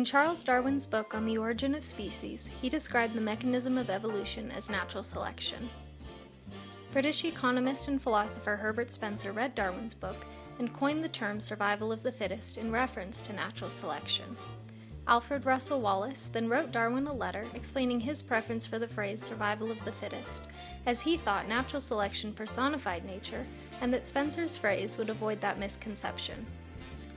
In Charles Darwin's book on the origin of species, he described the mechanism of evolution as natural selection. British economist and philosopher Herbert Spencer read Darwin's book and coined the term survival of the fittest in reference to natural selection. Alfred Russel Wallace then wrote Darwin a letter explaining his preference for the phrase survival of the fittest, as he thought natural selection personified nature and that Spencer's phrase would avoid that misconception.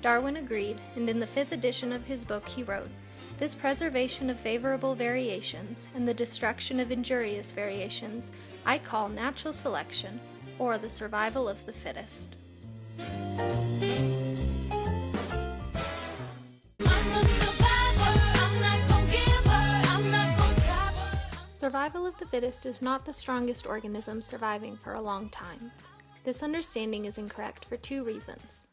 Darwin agreed, and in the 5th edition of his book he wrote, "This preservation of favorable variations and the destruction of injurious variations I call natural selection, or the survival of the fittest." Survival of the fittest is not the strongest organism surviving for a long time. This understanding is incorrect for 2 reasons.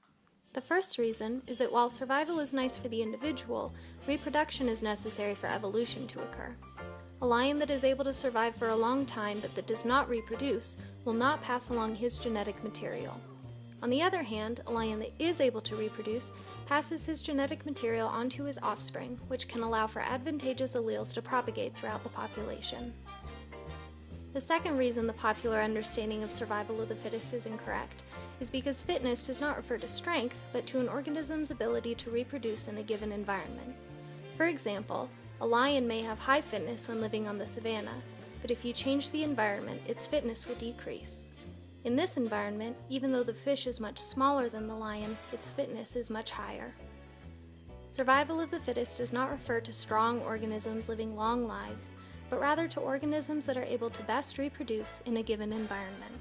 The first reason is that while survival is nice for the individual, reproduction is necessary for evolution to occur. A lion that is able to survive for a long time but that does not reproduce will not pass along his genetic material. On the other hand, a lion that is able to reproduce passes his genetic material onto his offspring, which can allow for advantageous alleles to propagate throughout the population. The second reason the popular understanding of survival of the fittest is incorrect is because fitness does not refer to strength, but to an organism's ability to reproduce in a given environment. For example, a lion may have high fitness when living on the savanna, but if you change the environment, its fitness will decrease. In this environment, even though the fish is much smaller than the lion, its fitness is much higher. Survival of the fittest does not refer to strong organisms living long lives, but rather to organisms that are able to best reproduce in a given environment.